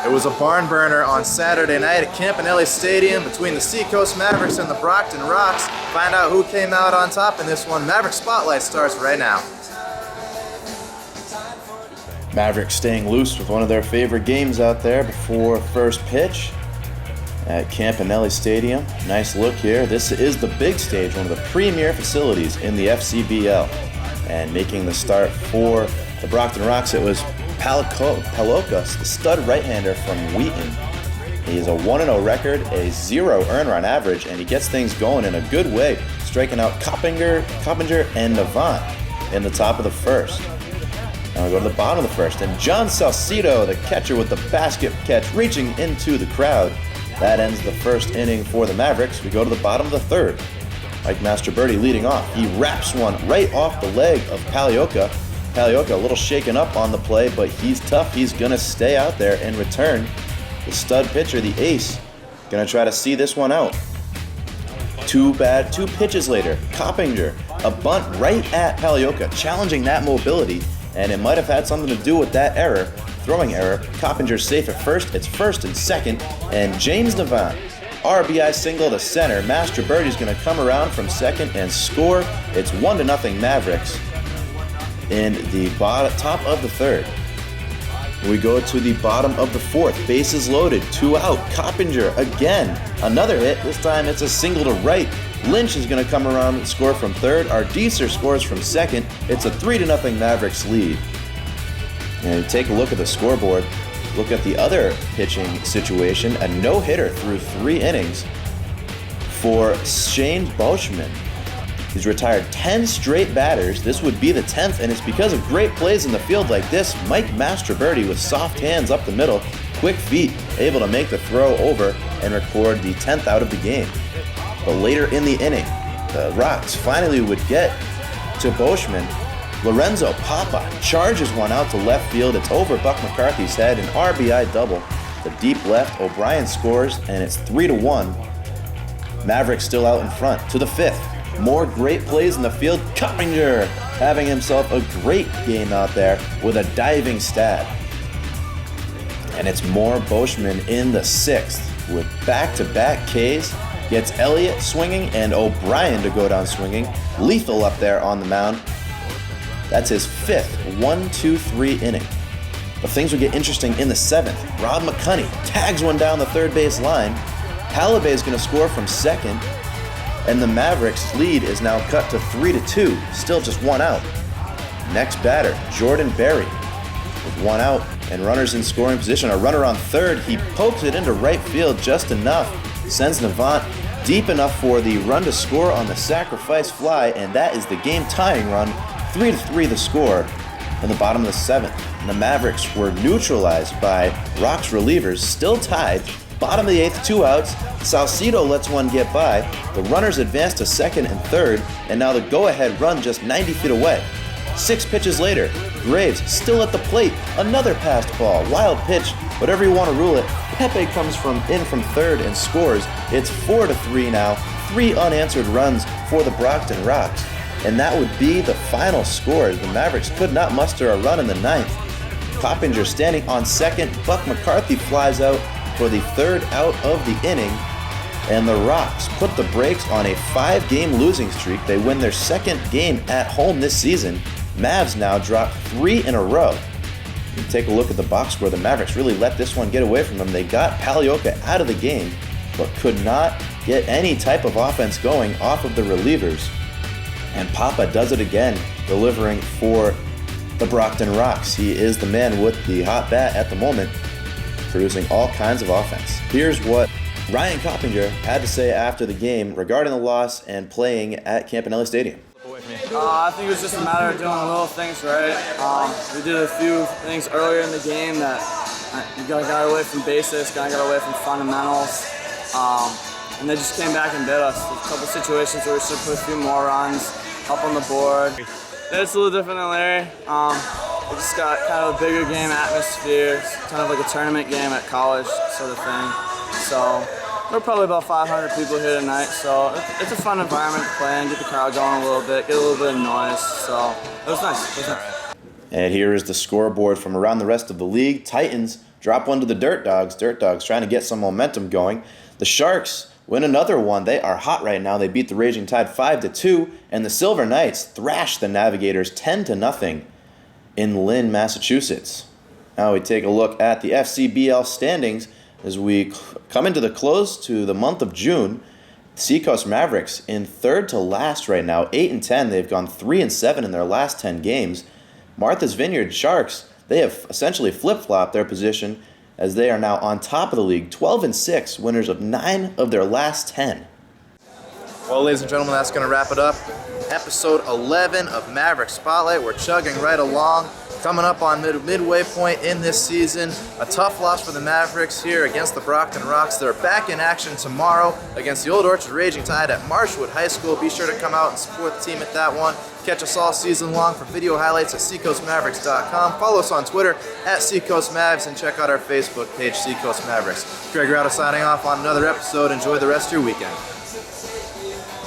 It was a barn burner on Saturday night at Campanelli Stadium between the Seacoast Mavericks and the Brockton Rocks. Find out who came out on top in this one. Mavericks Spotlight starts right now. Mavericks staying loose with one of their favorite games out there before first pitch at Campanelli Stadium. Nice look here. This is the big stage, one of the premier facilities in the FCBL. And making the start for the Brockton Rocks, it was Palioca, the stud right-hander from Wheaton. He has a 1-0 record, a 0 earned run average, and he gets things going in a good way, striking out Coppinger and Navant in the top of the first. Now we go to the bottom of the first, and John Salcido, the catcher with the basket catch, reaching into the crowd. That ends the first inning for the Mavericks. We go to the bottom of the third. Mike Mastroberti leading off. He wraps one right off the leg of Palioca. Palioca a little shaken up on the play, but he's tough. He's going to stay out there and return. The stud pitcher, the ace, going to try to see this one out. Two pitches later, Coppinger, a bunt right at Palioca, challenging that mobility, and it might have had something to do with that error. Throwing error. Coppinger's safe at first. It's first and second. And James Navant, RBI single to center. Mastroberti's going to come around from second and score. It's 1-0 Mavericks in the top of the third. We go to the bottom of the fourth. Bases loaded. 2 out. Coppinger again. Another hit. This time it's a single to right. Lynch is going to come around and score from third. Ardicer scores from second. It's a 3-0 Mavericks lead. And take a look at the scoreboard. Look at the other pitching situation. A no-hitter through 3 innings for Shane Beauchemin. He's retired 10 straight batters. This would be the 10th, and it's because of great plays in the field like this. Mike Mastroberti with soft hands up the middle, quick feet, able to make the throw over and record the 10th out of the game. But later in the inning, the Rocks finally would get to Beauchemin. Lorenzo Papa charges one out to left field. It's over Buck McCarthy's head, an RBI double. The deep left, O'Brien scores, and it's 3-1. Mavericks still out in front. To the fifth, more great plays in the field. Coppinger having himself a great game out there with a diving stab. And it's more Beauchemin in the sixth with back-to-back Ks. Gets Elliott swinging and O'Brien to go down swinging. Lethal up there on the mound. That's his fifth 1-2-3 inning. But things would get interesting in the seventh. Rob McCunney tags one down the third base line. Halibay is going to score from second. And the Mavericks' lead is now cut to 3-2. Still just 1 out. Next batter, Jordan Berry. With 1 out and runners in scoring position. A runner on third. He pokes it into right field just enough. Sends Navant deep enough for the run to score on the sacrifice fly. And that is the game-tying run. 3-3 the score in the bottom of the seventh. And the Mavericks were neutralized by Rocks relievers, still tied. Bottom of the eighth, 2 outs. Salcido lets one get by. The runners advance to second and third, and now the go-ahead run just 90 feet away. 6 pitches later, Graves still at the plate. Another passed ball, wild pitch, whatever you want to rule it. Pepe comes in from third and scores. It's 4-3 now. 3 unanswered runs for the Brockton Rocks. And that would be the final score. The Mavericks could not muster a run in the ninth. Coppinger standing on second. Buck McCarthy flies out for the third out of the inning. And the Rocks put the brakes on a 5-game losing streak. They win their second game at home this season. Mavs now drop 3 in a row. You take a look at the box score. The Mavericks really let this one get away from them. They got Palioca out of the game, but could not get any type of offense going off of the relievers. And Papa does it again, delivering for the Brockton Rocks. He is the man with the hot bat at the moment, producing all kinds of offense. Here's what Ryan Coppinger had to say after the game regarding the loss and playing at Campanelli Stadium. I think it was just a matter of doing little things right. We did a few things earlier in the game that you got away from basics, got away from fundamentals. And they just came back and bit us. There's a couple situations where we should put a few more runs up on the board. It's a little different than Larry. We just got kind of a bigger game atmosphere, kind of like a tournament game at college sort of thing. So we're probably about 500 people here tonight, so it's a fun environment to play in, get the crowd going a little bit, get a little bit of noise. So it was nice. And here is the scoreboard from around the rest of the league. Titans drop one to the Dirt Dogs. Dirt Dogs trying to get some momentum going. The Sharks win another one. They are hot right now. They beat the Raging Tide 5-2, and the Silver Knights thrashed the Navigators 10-0 in Lynn, Massachusetts. Now we take a look at the FCBL standings as we come into the close to the month of June. Seacoast Mavericks in third to last right now, 8-10. They've gone 3-7 in their last 10 games. Martha's Vineyard Sharks, they have essentially flip-flopped their position as they are now on top of the league, 12-6, winners of 9 of their last 10. Well, ladies and gentlemen, that's going to wrap it up. Episode 11 of Mavericks Spotlight. We're chugging right along. Coming up on midway point in this season, a tough loss for the Mavericks here against the Brockton Rocks. They're back in action tomorrow against the Old Orchard Raging Tide at Marshwood High School. Be sure to come out and support the team at that one. Catch us all season long for video highlights at seacoastmavericks.com. Follow us on Twitter at SeacoastMavs and check out our Facebook page, Seacoast Mavericks. Craig Riotto signing off on another episode. Enjoy the rest of your weekend.